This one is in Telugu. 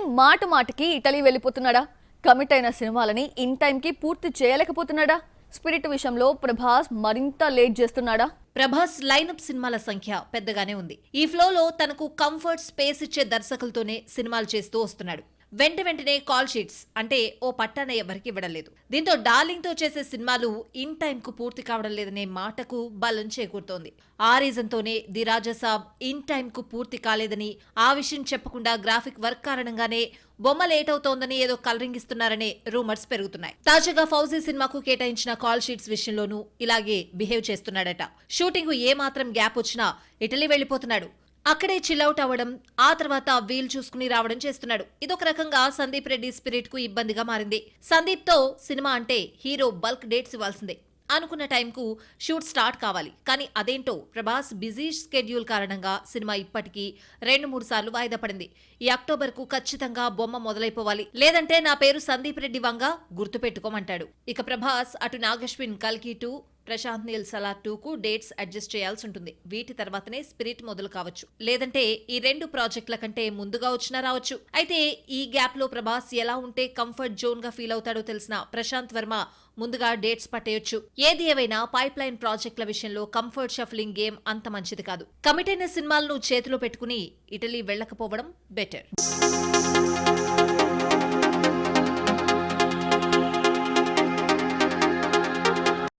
డార్లింగ్ మాటికి ఇటలీ వెళ్ళిపోతున్నాడా? కమిట్ అయిన సినిమాలని ఇన్ టైంకి పూర్తి చేయలేకపోతున్నాడా? స్పిరిట్ విషయంలో ప్రభాస్ మరింత లేట్ చేస్తున్నాడా? ప్రభాస్ లైనప్ సినిమాల సంఖ్య పెద్దగానే ఉంది. ఈ ఫ్లోలో తనకు కంఫర్ట్ స్పేస్ ఇచ్చే దర్శకులతోనే సినిమాలు చేస్తూ వస్తున్నాడు. వెంటనే కాల్ షీట్స్ అంటే ఓ పట్టాన ఎవరికి ఇవ్వడం లేదు. దీంతో డార్లింగ్ తో చేసే సినిమాలు ఇన్ టైం కు పూర్తి కావడం లేదనే మాటకు బలం చేకూరుతోంది. ఆ రీజన్ తోనే ది రాజాసాబ్ ఇన్ టైం కు పూర్తి కాలేదని, ఆ విషయం చెప్పకుండా గ్రాఫిక్ వర్క్ కారణంగానే బొమ్మ లేట్ అవుతోందని ఏదో కలరింగ్ ఇస్తున్నారనే రూమర్స్ పెరుగుతున్నాయి. తాజాగా ఫౌజీ సినిమాకు కేటాయించిన కాల్ షీట్స్ విషయంలోనూ ఇలాగే బిహేవ్ చేస్తున్నాడట. షూటింగ్ ఏ మాత్రం గ్యాప్ వచ్చినా ఇటలీ వెళ్లిపోతున్నాడు. అక్కడే చిల్అవుట్ అవ్వడం, ఆ తర్వాత వీల్ చూసుకుని రావడం చేస్తున్నాడు. ఇదొక రకంగా సందీప్ రెడ్డి స్పిరిట్ కు ఇబ్బందిగా మారింది. సందీప్ తో సినిమా అంటే హీరో బల్క్ డేట్స్ ఇవ్వాల్సిందే. అనుకున్న టైంకు షూట్ స్టార్ట్ కావాలి. కానీ అదేంటో ప్రభాస్ బిజీ స్కెడ్యూల్ కారణంగా సినిమా ఇప్పటికీ 2-3 సార్లు వాయిదా పడింది. ఈ అక్టోబర్ కు ఖచ్చితంగా బొమ్మ మొదలైపోవాలి, లేదంటే నా పేరు సందీప్ రెడ్డి వంగ గుర్తుపెట్టుకోమంటాడు. ఇక ప్రభాస్ అటు నాగశ్విన్ కల్కి 2, ప్రశాంత్ నీల్ సలార్ 2 కు డేట్స్ అడ్జస్ట్ చేయాల్సి ఉంటుంది. వీటి తర్వాతనే స్పిరిట్ మొదలు కావచ్చు, లేదంటే ఈ 2 ప్రాజెక్టుల కంటే ముందుగా వచ్చినా రావచ్చు. అయితే ఈ గ్యాప్ లో ప్రభాస్ ఎలా ఉంటే కంఫర్ట్ జోన్ గా ఫీల్ అవుతాడో తెలిసిన ప్రశాంత్ వర్మ ముందుగా డేట్స్ పట్టేయొచ్చు. ఏది ఏవైనా పైప్ లైన్ ప్రాజెక్టుల విషయంలో కంఫర్ట్ షఫ్లింగ్ గేమ్ అంత మంచిది కాదు. కమిట్ అయిన సినిమాలను చేతిలో పెట్టుకుని ఇటలీ వెళ్లకపోవడం బెటర్.